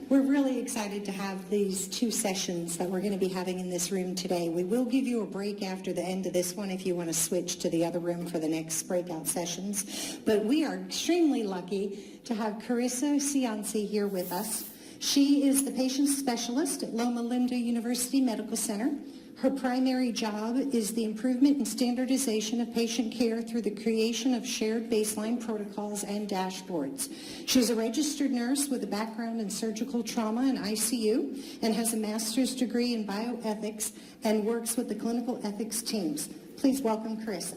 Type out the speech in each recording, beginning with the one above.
We're really excited to have these two sessions that we're going to be having in this room today. We will give you a break after the end of this one if you want to switch to the other room for the next breakout sessions. But we are extremely lucky to have Carissa Cianci here with us. She is the patient specialist at Loma Linda University Medical Center. Her primary job is the improvement and standardization of patient care through the creation of shared baseline protocols and dashboards. She's a registered nurse with a background in surgical trauma and ICU and has a master's degree in bioethics and works with the clinical ethics teams. Please welcome Carissa.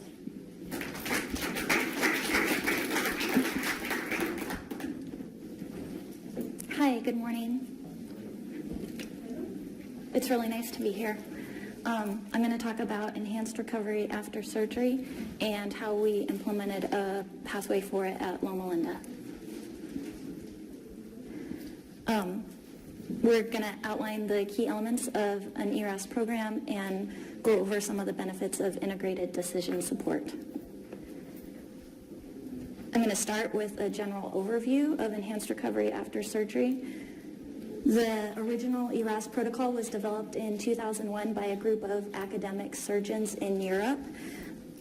Hi, good morning. It's really nice to be here. I'm going to talk about enhanced recovery after surgery and how we implemented a pathway for it at Loma Linda. We're going to outline the key elements of an ERAS program and go over some of the benefits of integrated decision support. I'm going to start with a general overview of enhanced recovery after surgery. The original ERAS protocol was developed in 2001 by a group of academic surgeons in Europe.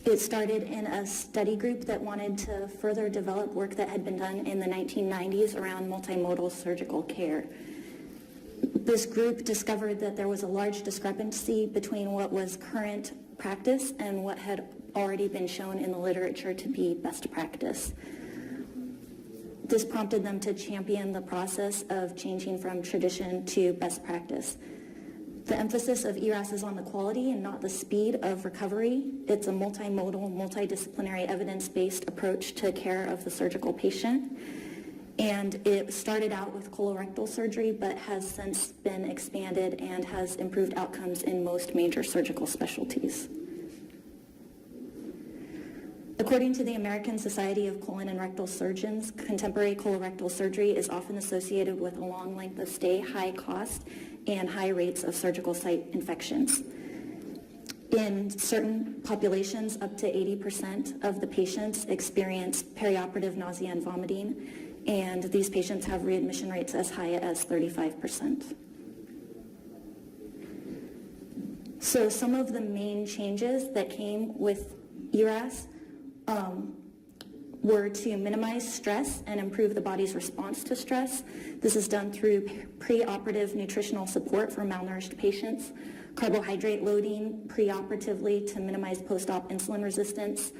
It started in a study group that wanted to further develop work that had been done in the 1990s around multimodal surgical care. This group discovered that there was a large discrepancy between what was current practice and what had already been shown in the literature to be best practice. This prompted them to champion the process of changing from tradition to best practice. The emphasis of ERAS is on the quality and not the speed of recovery. It's a multimodal, multidisciplinary, evidence-based approach to care of the surgical patient. And it started out with colorectal surgery, but has since been expanded and has improved outcomes in most major surgical specialties. According to the American Society of Colon and Rectal Surgeons, contemporary colorectal surgery is often associated with a long length of stay, high cost, and high rates of surgical site infections. In certain populations, up to 80% of the patients experience perioperative nausea and vomiting, and these patients have readmission rates as high as 35%. So some of the main changes that came with ERAS were to minimize stress and improve the body's response to stress. This is done through preoperative nutritional support for malnourished patients, carbohydrate loading preoperatively to minimize post-op insulin resistance,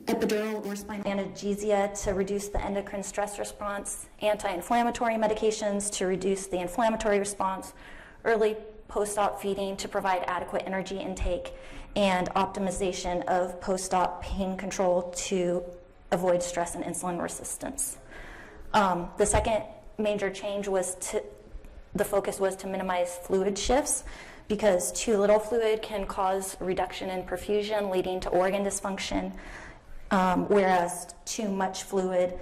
epidural or spinal analgesia to reduce the endocrine stress response, anti-inflammatory medications to reduce the inflammatory response, early post-op feeding to provide adequate energy intake, and optimization of post-op pain control to avoid stress and insulin resistance. The second major change was the focus was to minimize fluid shifts, because too little fluid can cause reduction in perfusion, leading to organ dysfunction, whereas too much fluid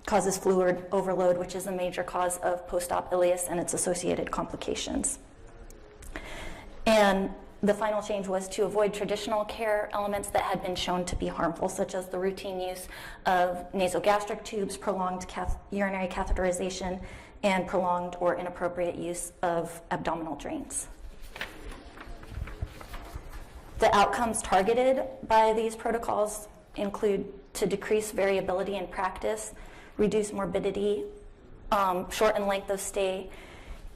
causes fluid overload, which is a major cause of post-op ileus and its associated complications. And the final change was to avoid traditional care elements that had been shown to be harmful, such as the routine use of nasogastric tubes, prolonged urinary catheterization, and prolonged or inappropriate use of abdominal drains. The outcomes targeted by these protocols include to decrease variability in practice, reduce morbidity, shorten length of stay,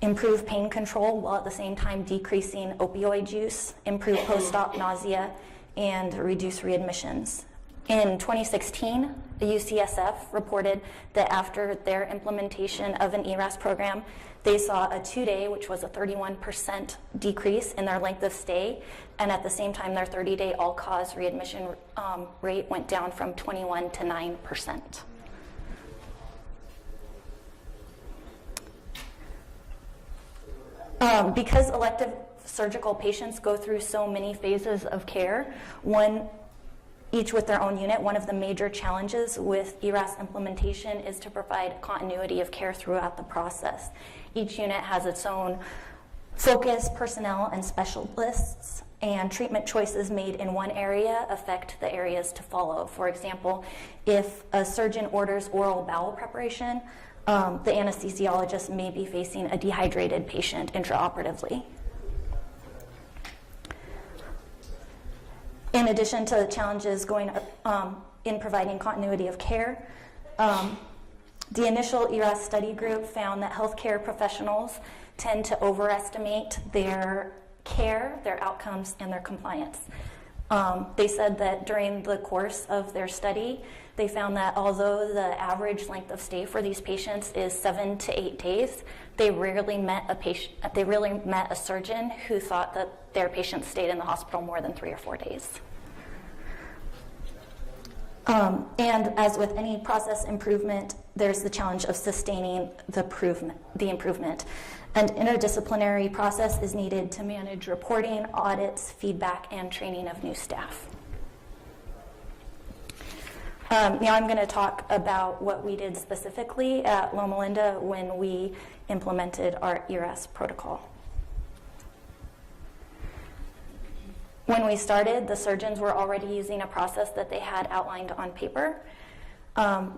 improve pain control while at the same time decreasing opioid use, improve post-op nausea, and reduce readmissions. In 2016, the UCSF reported that after their implementation of an ERAS program, they saw a 2-day, which was a 31% decrease in their length of stay, and at the same time, their 30-day all-cause readmission rate went down from 21 to 9%. Because elective surgical patients go through so many phases of care, each with their own unit, one of the major challenges with ERAS implementation is to provide continuity of care throughout the process. Each unit has its own focus, personnel, and specialists, and treatment choices made in one area affect the areas to follow. For example, if a surgeon orders oral bowel preparation, the anesthesiologist may be facing a dehydrated patient intraoperatively. In addition to the challenges in providing continuity of care, the initial ERAS study group found that healthcare professionals tend to overestimate their care, their outcomes, and their compliance. They said that during the course of their study, they found that although the average length of stay for these patients is 7 to 8 days, they rarely met a surgeon who thought that their patients stayed in the hospital more than 3 or 4 days. And as with any process improvement, there's the challenge of sustaining the improvement. An interdisciplinary process is needed to manage reporting, audits, feedback, and training of new staff. Now I'm going to talk about what we did specifically at Loma Linda when we implemented our ERAS protocol. When we started, the surgeons were already using a process that they had outlined on paper.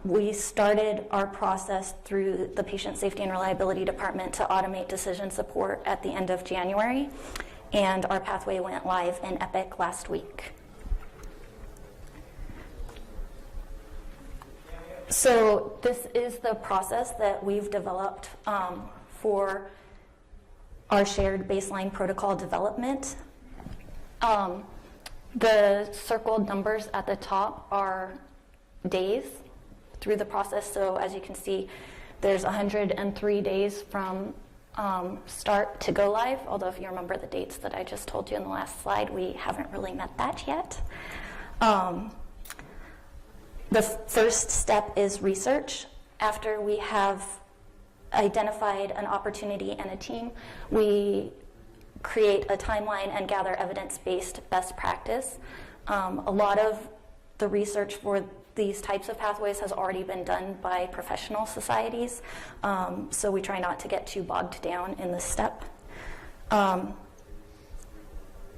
We started our process through the Patient Safety and Reliability Department to automate decision support at the end of January, and our pathway went live in Epic last week. So this is the process that we've developed for our shared baseline protocol development. The circled numbers at the top are days through the process. So as you can see, there's 103 days from start to go live, although if you remember the dates that I just told you in the last slide, we haven't really met that yet. The first step is research. After we have identified an opportunity and a team, we create a timeline and gather evidence-based best practice. A lot of the research for these types of pathways has already been done by professional societies, so we try not to get too bogged down in this step.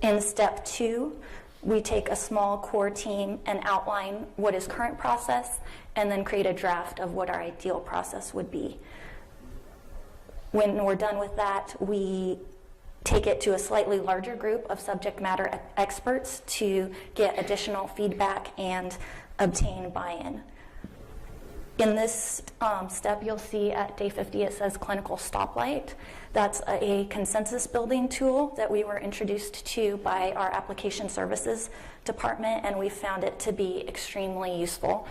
In step 2, we take a small core team and outline what is current process, and then create a draft of what our ideal process would be. When we're done with that, we take it to a slightly larger group of subject matter experts to get additional feedback and obtain buy-in. In this step, you'll see at day 50 it says clinical stoplight. That's a consensus building tool that we were introduced to by our application services department, and we found it to be extremely useful.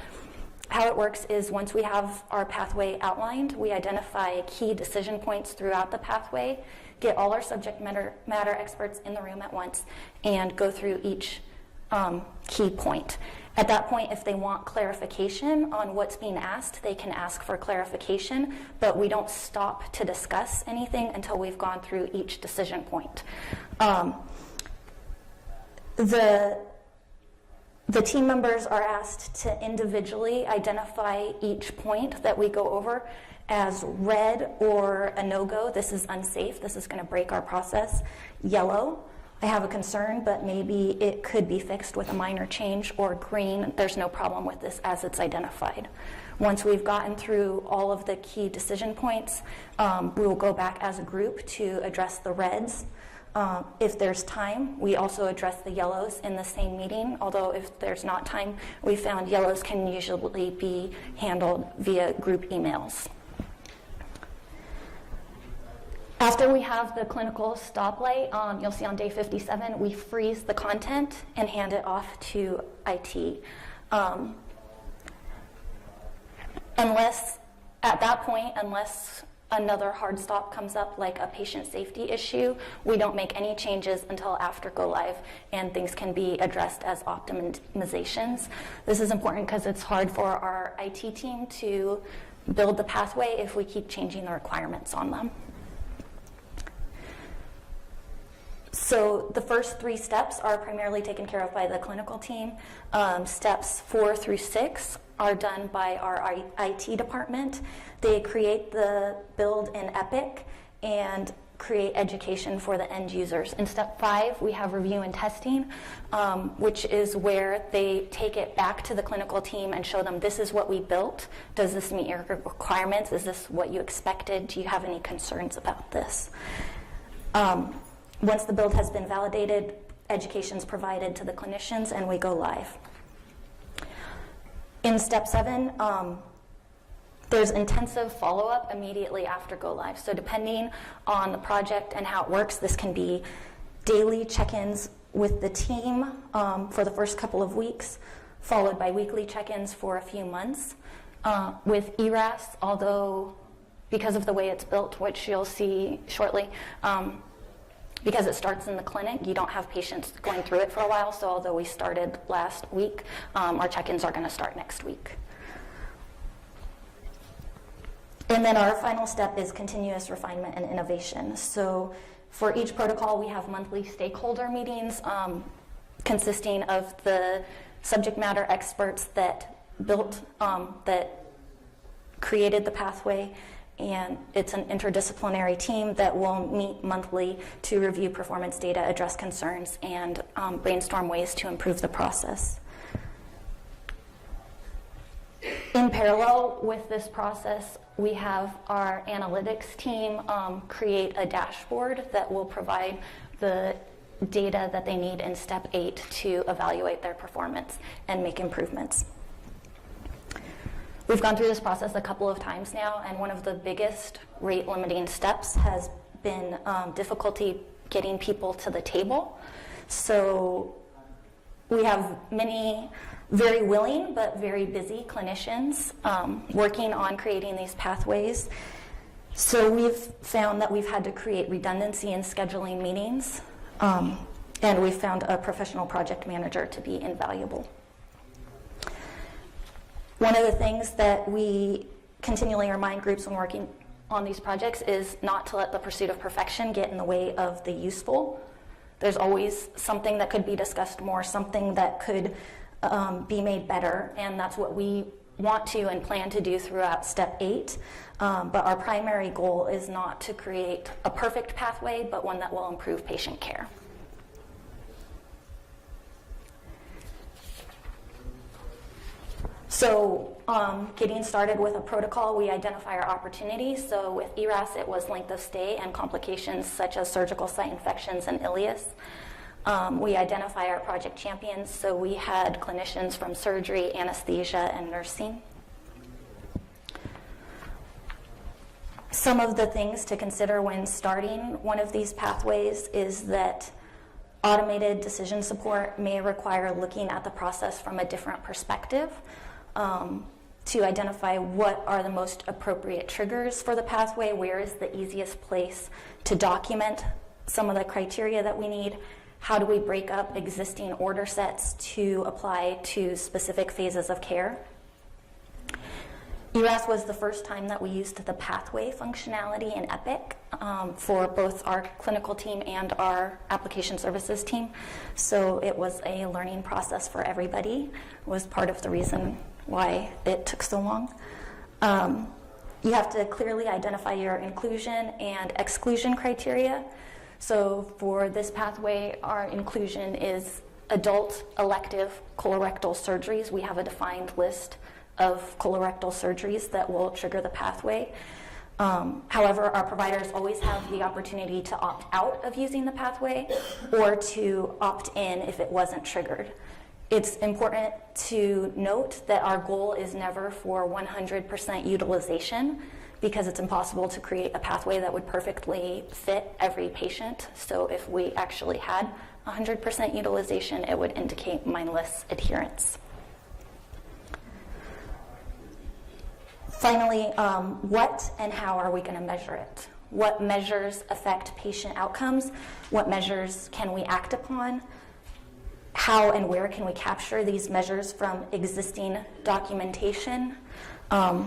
How it works is once we have our pathway outlined, we identify key decision points throughout the pathway, get all our subject matter experts in the room at once, and go through each key point. At that point, if they want clarification on what's being asked, they can ask for clarification, but we don't stop to discuss anything until we've gone through each decision point. The team members are asked to individually identify each point that we go over as red or a no-go. This is unsafe. This is going to break our process. Yellow, I have a concern, but maybe it could be fixed with a minor change. Or green, there's no problem with this as it's identified. Once we've gotten through all of the key decision points, we will go back as a group to address the reds. If there's time, we also address the yellows in the same meeting, although if there's not time, we found yellows can usually be handled via group emails. After we have the clinical stoplight, you'll see on day 57, we freeze the content and hand it off to IT. Unless another hard stop comes up, like a patient safety issue, we don't make any changes until after go live, and things can be addressed as optimizations. This is important because it's hard for our IT team to build the pathway if we keep changing the requirements on them. So the first 3 steps are primarily taken care of by the clinical team. Steps 4 through 6 are done by our IT department. They create the build in Epic and create education for the end users. In step 5, we have review and testing, which is where they take it back to the clinical team and show them, this is what we built. Does this meet your requirements? Is this what you expected? Do you have any concerns about this? Once the build has been validated, education is provided to the clinicians and we go live. In step 7, there's intensive follow-up immediately after go live. So depending on the project and how it works, this can be daily check-ins with the team for the first couple of weeks, followed by weekly check-ins for a few months. With ERAS, although because of the way it's built, which you'll see shortly, because it starts in the clinic, you don't have patients going through it for a while. So although we started last week, our check-ins are going to start next week. And then our final step is continuous refinement and innovation. So for each protocol, we have monthly stakeholder meetings consisting of the subject matter experts that built, that created the pathway, and it's an interdisciplinary team that will meet monthly to review performance data, address concerns, and brainstorm ways to improve the process. In parallel with this process, we have our analytics team create a dashboard that will provide the data that they need in step 8 to evaluate their performance and make improvements. We've gone through this process a couple of times now, and one of the biggest rate limiting steps has been difficulty getting people to the table. So we have many very willing but very busy clinicians working on creating these pathways. So we've found that we've had to create redundancy in scheduling meetings, and we've found a professional project manager to be invaluable. One of the things that we continually remind groups when working on these projects is not to let the pursuit of perfection get in the way of the useful. There's always something that could be discussed more, something that could be made better, and that's what we want to and plan to do throughout step 8. But our primary goal is not to create a perfect pathway, but one that will improve patient care. So getting started with a protocol, we identify our opportunities. So with ERAS, it was length of stay and complications such as surgical site infections and ileus. We identify our project champions. So we had clinicians from surgery, anesthesia, and nursing. Some of the things to consider when starting one of these pathways is that automated decision support may require looking at the process from a different perspective. To identify what are the most appropriate triggers for the pathway, where is the easiest place to document some of the criteria that we need, how do we break up existing order sets to apply to specific phases of care. ERAS was the first time that we used the pathway functionality in Epic for both our clinical team and our application services team. So it was a learning process for everybody. It was part of the reason why it took so long. You have to clearly identify your inclusion and exclusion criteria. So for this pathway, our inclusion is adult elective colorectal surgeries. We have a defined list of colorectal surgeries that will trigger the pathway. However, our providers always have the opportunity to opt out of using the pathway or to opt in if it wasn't triggered. It's important to note that our goal is never for 100% utilization, because it's impossible to create a pathway that would perfectly fit every patient. So if we actually had 100% utilization, it would indicate mindless adherence. Finally, what and how are we going to measure it? What measures affect patient outcomes? What measures can we act upon? How and where can we capture these measures from existing documentation?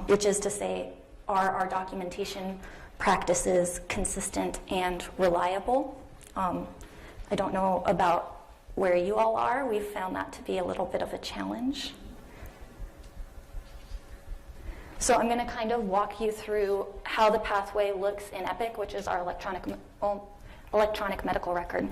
Which is to say, are our documentation practices consistent and reliable? I don't know about where you all are. We've found that to be a little bit of a challenge. So I'm going to kind of walk you through how the pathway looks in EPIC, which is our electronic medical record.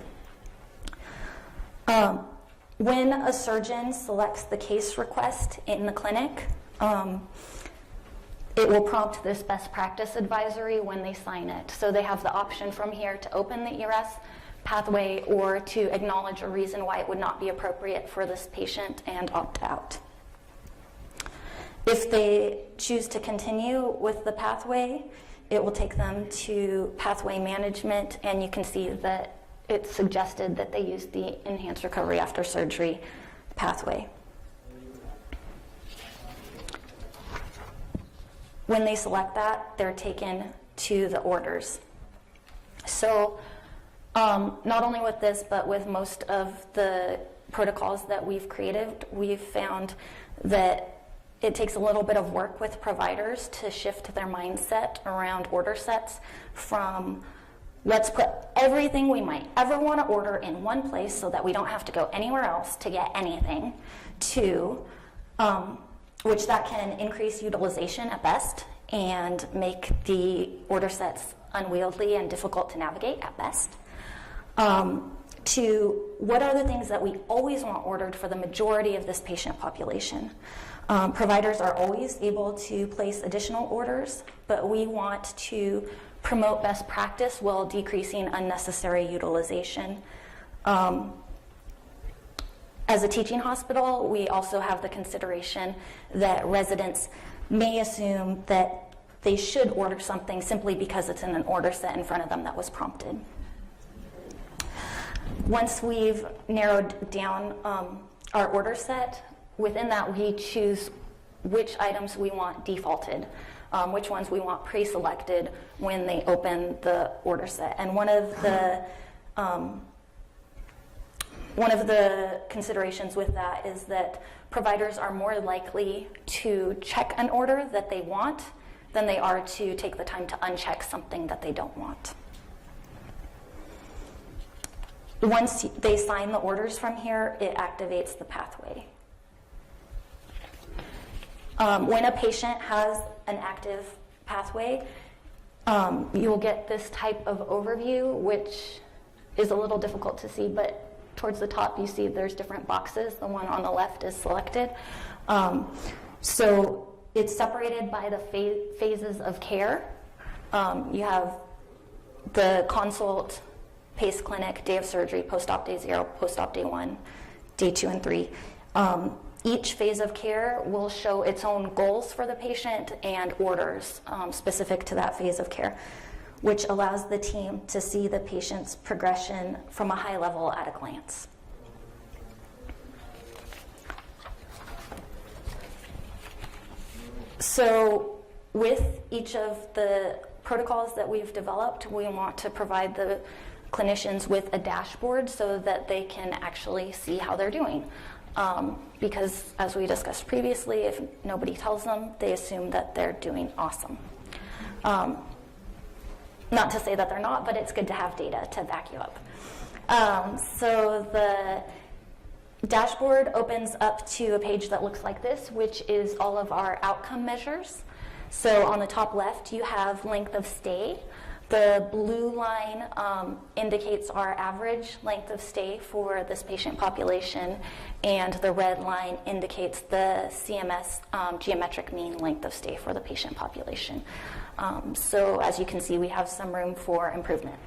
When a surgeon selects the case request in the clinic, it will prompt this best practice advisory when they sign it. So they have the option from here to open the ERAS pathway or to acknowledge a reason why it would not be appropriate for this patient and opt out. If they choose to continue with the pathway, it will take them to pathway management, and you can see that it's suggested that they use the enhanced recovery after surgery pathway. When they select that, they're taken to the orders. So not only with this, but with most of the protocols that we've created, we've found that it takes a little bit of work with providers to shift their mindset around order sets from let's put everything we might ever want to order in one place so that we don't have to go anywhere else to get anything to, which that can increase utilization at best and make the order sets unwieldy and difficult to navigate at best, to what are the things that we always want ordered for the majority of this patient population. Providers are always able to place additional orders, but we want to promote best practice while decreasing unnecessary utilization. As a teaching hospital, we also have the consideration that residents may assume that they should order something simply because it's in an order set in front of them that was prompted. Once we've narrowed down our order set, within that we choose which items we want defaulted, which ones we want pre-selected when they open the order set. And one of the considerations with that is that providers are more likely to check an order that they want than they are to take the time to uncheck something that they don't want. Once they sign the orders from here, it activates the pathway. When a patient has an active pathway, you'll get this type of overview, which is a little difficult to see, but towards the top you see there's different boxes. The one on the left is selected. So it's separated by the phases of care. You have the consult, PACE clinic, day of surgery, post-op day 0, post-op day 1, day 2 and 3. Each phase of care will show its own goals for the patient and orders specific to that phase of care, which allows the team to see the patient's progression from a high level at a glance. So with each of the protocols that we've developed, we want to provide the clinicians with a dashboard so that they can actually see how they're doing. Because as we discussed previously, if nobody tells them, they assume that they're doing awesome. Not to say that they're not, but it's good to have data to back you up. So the dashboard opens up to a page that looks like this, which is all of our outcome measures. So on the top left, you have length of stay. The blue line indicates our average length of stay for this patient population, and the red line indicates the CMS geometric mean length of stay for the patient population. So as you can see, we have some room for improvement.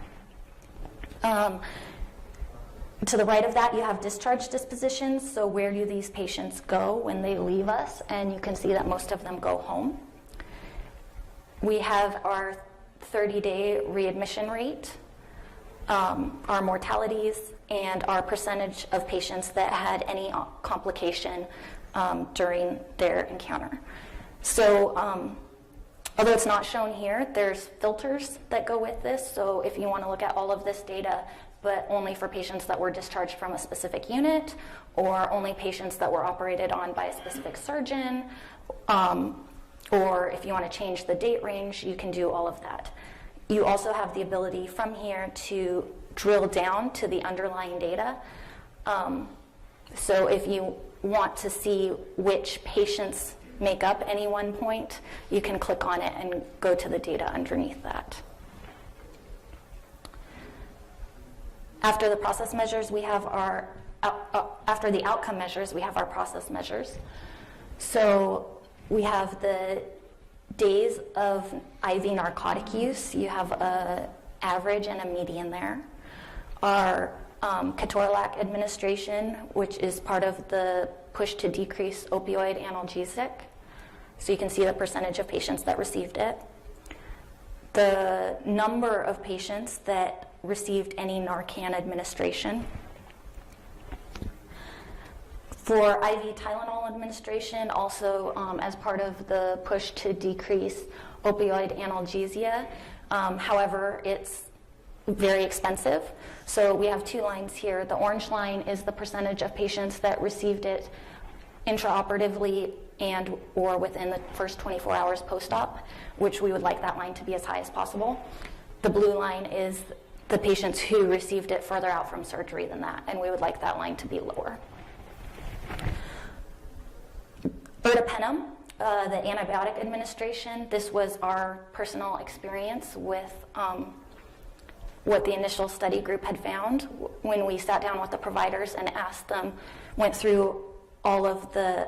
To the right of that, you have discharge dispositions. So where do these patients go when they leave us? And you can see that most of them go home. We have our 30-day readmission rate, our mortalities, and our percentage of patients that had any complication during their encounter. So although it's not shown here, there's filters that go with this. So if you want to look at all of this data, but only for patients that were discharged from a specific unit, or only patients that were operated on by a specific surgeon, or if you want to change the date range, you can do all of that. You also have the ability from here to drill down to the underlying data. So if you want to see which patients make up any one point, you can click on it and go to the data underneath that. After the process measures, we have our, after the outcome measures, we have our process measures. So we have the days of IV narcotic use. You have an average and a median there. Our ketorolac administration, which is part of the push to decrease opioid analgesic. So you can see the percentage of patients that received it. The number of patients that received any Narcan administration. For IV Tylenol administration, also as part of the push to decrease opioid analgesia, however, it's very expensive. So we have two lines here. The orange line is the percentage of patients that received it intraoperatively and or within the first 24 hours post-op, which we would like that line to be as high as possible. The blue line is the patients who received it further out from surgery than that, and we would like that line to be lower. Ertapenem, the antibiotic administration, this was our personal experience with what the initial study group had found when we sat down with the providers and asked them, went through all of the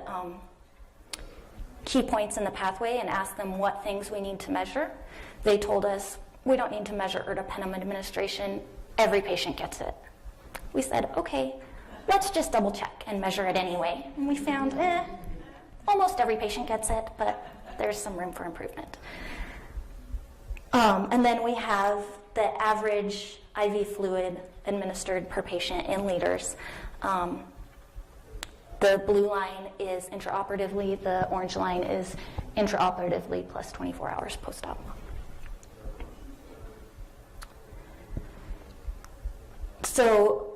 key points in the pathway and asked them what things we need to measure. They told us, we don't need to measure ertapenem administration, every patient gets it. We said, okay, let's just double check and measure it anyway. And we found, almost every patient gets it, but there's some room for improvement. And then we have the average IV fluid administered per patient in liters. The blue line is intraoperatively, the orange line is intraoperatively plus 24 hours post-op. So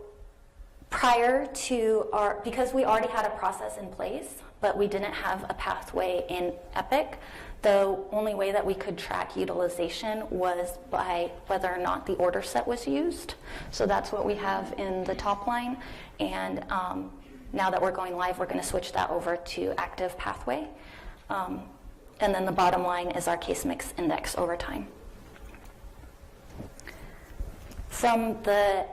prior to because we already had a process in place, but we didn't have a pathway in EPIC, the only way that we could track utilization was by whether or not the order set was used. So that's what we have in the top line. And now that we're going live, we're going to switch that over to active pathway. And then the bottom line is our case mix index over time. From the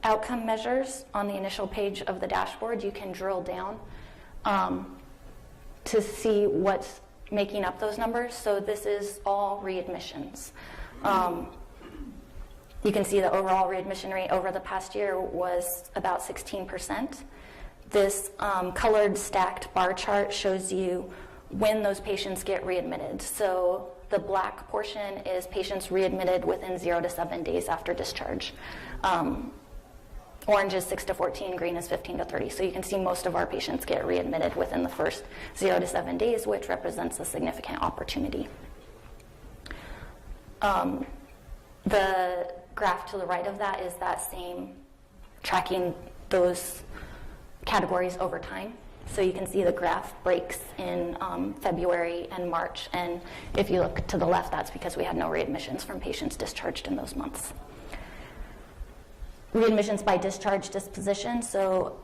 outcome measures on the initial page of the dashboard, you can drill down to see what's making up those numbers. So this is all readmissions. You can see the overall readmission rate over the past year was about 16%. This colored stacked bar chart shows you when those patients get readmitted. So the black portion is patients readmitted within 0 to 7 days after discharge. Orange is 6 to 14, green is 15 to 30. So you can see most of our patients get readmitted within the first 0 to 7 days, which represents a significant opportunity. The graph to the right of that is that same tracking those categories over time. So you can see the graph breaks in February and March. And if you look to the left, that's because we had no readmissions from patients discharged in those months. Readmissions by discharge disposition. So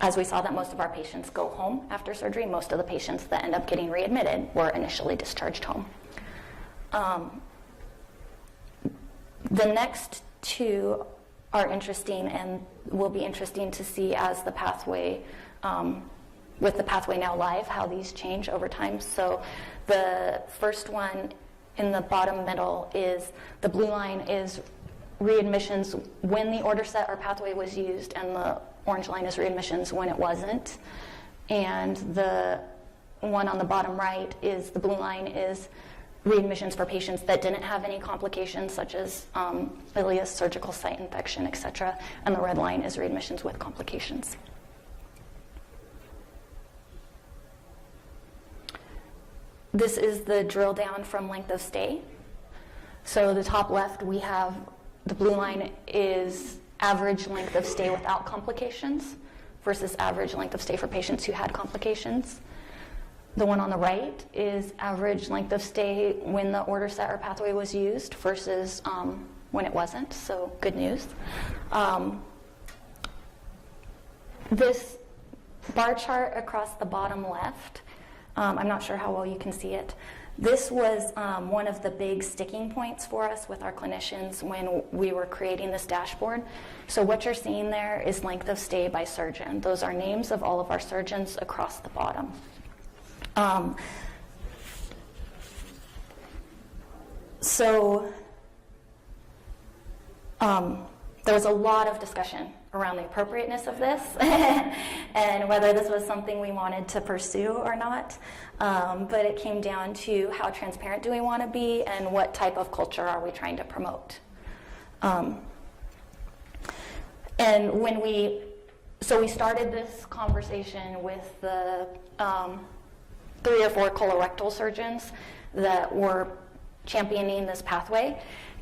as we saw that most of our patients go home after surgery, most of the patients that end up getting readmitted were initially discharged home. The next two are interesting and will be interesting to see as the pathway, with the pathway now live, how these change over time. So the first one in the bottom middle is, the blue line is readmissions when the order set or pathway was used, and the orange line is readmissions when it wasn't. And the one on the bottom right is, the blue line is readmissions for patients that didn't have any complications, such as ileus, surgical site infection, etc. And the red line is readmissions with complications. This is the drill down from length of stay. So the top left, we have the blue line is average length of stay without complications versus average length of stay for patients who had complications. The one on the right is average length of stay when the order set or pathway was used versus when it wasn't, so good news. This bar chart across the bottom left I'm not sure how well you can see it. This was one of the big sticking points for us with our clinicians when we were creating this dashboard. So what you're seeing there is length of stay by surgeon. Those are names of all of our surgeons across the bottom. There was a lot of discussion around the appropriateness of this and whether this was something we wanted to pursue or not. But it came down to how transparent do we want to be and what type of culture are we trying to promote. So we started this conversation with the 3 or 4 colorectal surgeons that were championing this pathway.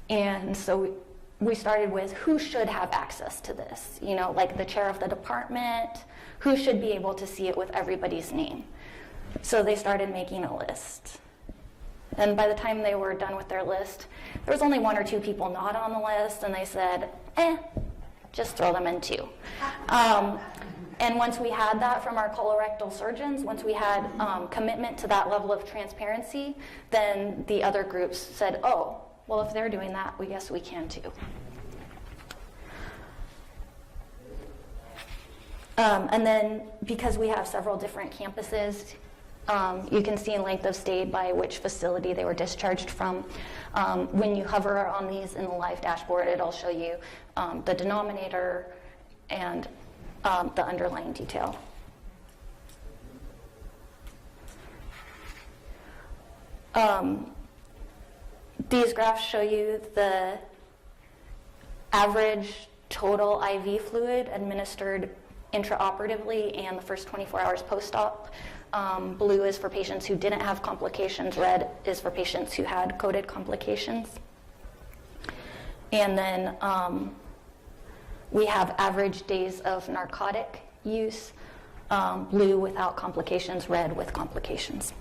And so we started with who should have access to this, like the chair of the department, who should be able to see it with everybody's name. So they started making a list. And by the time they were done with their list, there was only 1 or 2 people not on the list, and they said, just throw them in too. And once we had that from our colorectal surgeons, once we had commitment to that level of transparency, then the other groups said, oh, well, if they're doing that, we guess we can too. And then because we have several different campuses, you can see in length of stay by which facility they were discharged from. When you hover on these in the live dashboard, it'll show you the denominator and the underlying detail. These graphs show you the average total IV fluid administered intraoperatively and the first 24 hours post-op. Blue is for patients who didn't have complications. Red is for patients who had coded complications. And then we have average days of narcotic use, blue without complications, red with complications.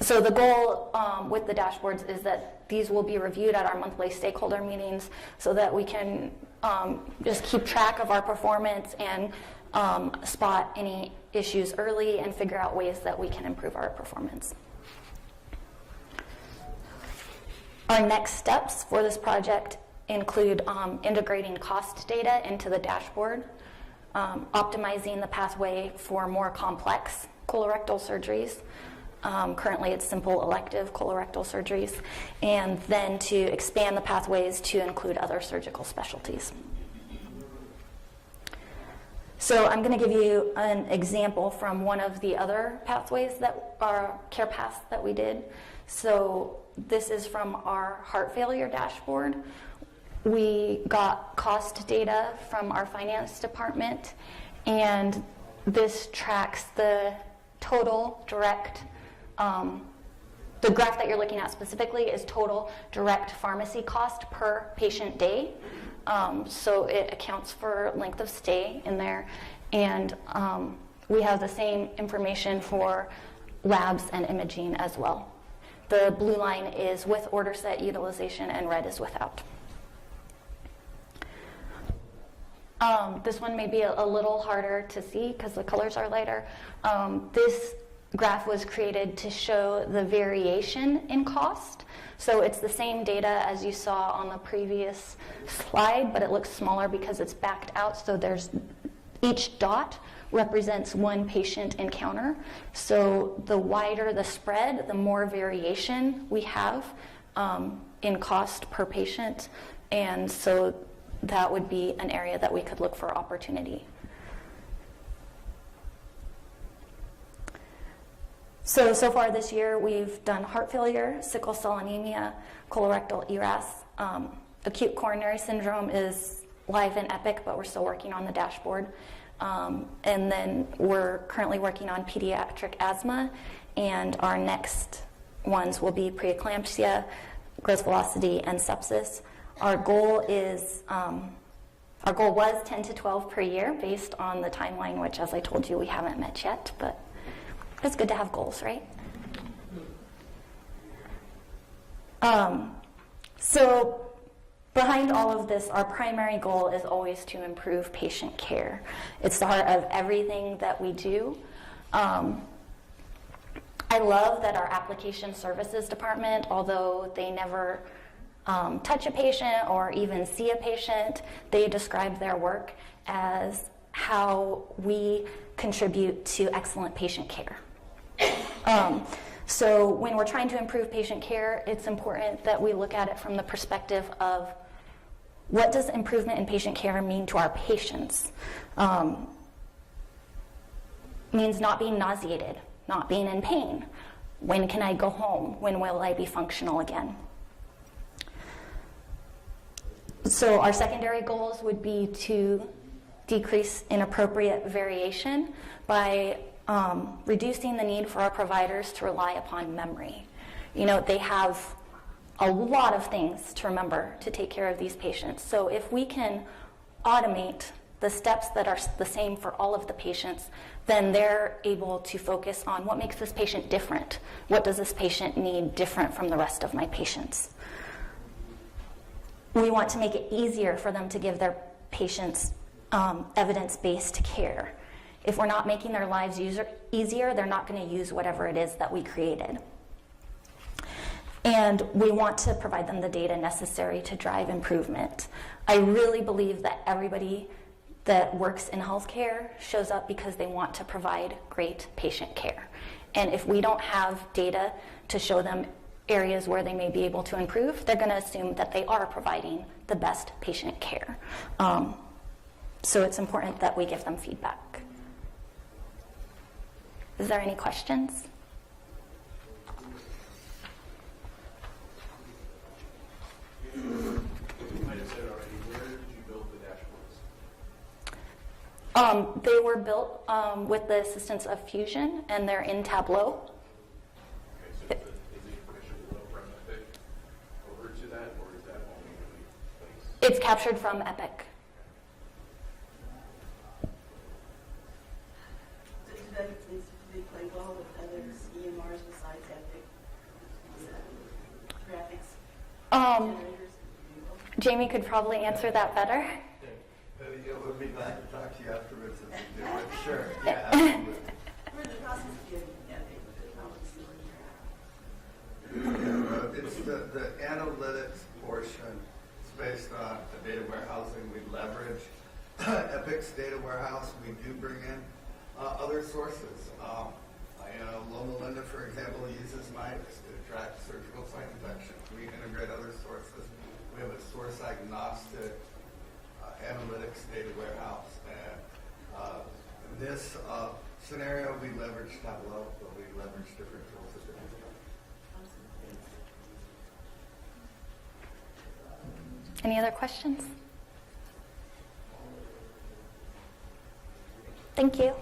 So the goal with the dashboards is that these will be reviewed at our monthly stakeholder meetings so that we can just keep track of our performance and spot any issues early and figure out ways that we can improve our performance. Our next steps for this project include integrating cost data into the dashboard, optimizing the pathway for more complex colorectal surgeries. Currently it's simple elective colorectal surgeries, and then to expand the pathways to include other surgical specialties. So I'm going to give you an example from one of the other pathways that are care paths that we did. So this is from our heart failure dashboard. We got cost data from our finance department, and this tracks the total direct the graph that you're looking at specifically is total direct pharmacy cost per patient day. So it accounts for length of stay in there. And we have the same information for labs and imaging as well. The blue line is with order set utilization and red is without. This one may be a little harder to see because the colors are lighter. This graph was created to show the variation in cost. So it's the same data as you saw on the previous slide, but it looks smaller because it's backed out. So each dot represents one patient encounter. So the wider the spread, the more variation we have in cost per patient. And so that would be an area that we could look for opportunity. So far this year, we've done heart failure, sickle cell anemia, colorectal ERAS. Acute coronary syndrome is live in Epic, but we're still working on the dashboard. And then we're currently working on pediatric asthma, and our next ones will be preeclampsia, growth velocity, and sepsis. Our goal was 10 to 12 per year based on the timeline, which, as I told you, we haven't met yet, but it's good to have goals, right? So behind all of this, our primary goal is always to improve patient care. It's the heart of everything that we do. I love that our application services department, although they never touch a patient or even see a patient, they describe their work as how we contribute to excellent patient care. So when we're trying to improve patient care, it's important that we look at it from the perspective of what does improvement in patient care mean to our patients? Means not being nauseated, not being in pain. When can I go home? When will I be functional again? So our secondary goals would be to decrease inappropriate variation by reducing the need for our providers to rely upon memory. You know, they have a lot of things to remember to take care of these patients. So if we can automate the steps that are the same for all of the patients, then they're able to focus on what makes this patient different. What does this patient need different from the rest of my patients? We want to make it easier for them to give their patients evidence-based care. If we're not making their lives easier, they're not going to use whatever it is that we created. And we want to provide them the data necessary to drive improvement. I really believe that everybody that works in healthcare shows up because they want to provide great patient care. And if we don't have data to show them areas where they may be able to improve, they're going to assume that they are providing the best patient care. So it's important that we give them feedback. Is there any questions? You might have said already, where did you build the dashboards? They were built with the assistance of Fusion, and they're in Tableau. Okay, so is the information below from Epic over to that, or is that only really place? It's captured from Epic. Does Epic play well with other EMRs besides Epic? Graphics generators? Jamie could probably answer that better. We'll be glad to talk to you afterwards if you do it. Sure. Yeah, absolutely. We're in the process of getting Epic, but how to see where you're at. It's the analytics portion. It's based on the data warehousing. We leverage Epic's data warehouse. We do bring in other sources. Loma Linda, for example, uses MIDAS to track surgical site infections. We integrate other sources. We have a source agnostic analytics data warehouse. And in this scenario, we leverage Tableau, but we leverage different tools at different times. Any other questions? Thank you.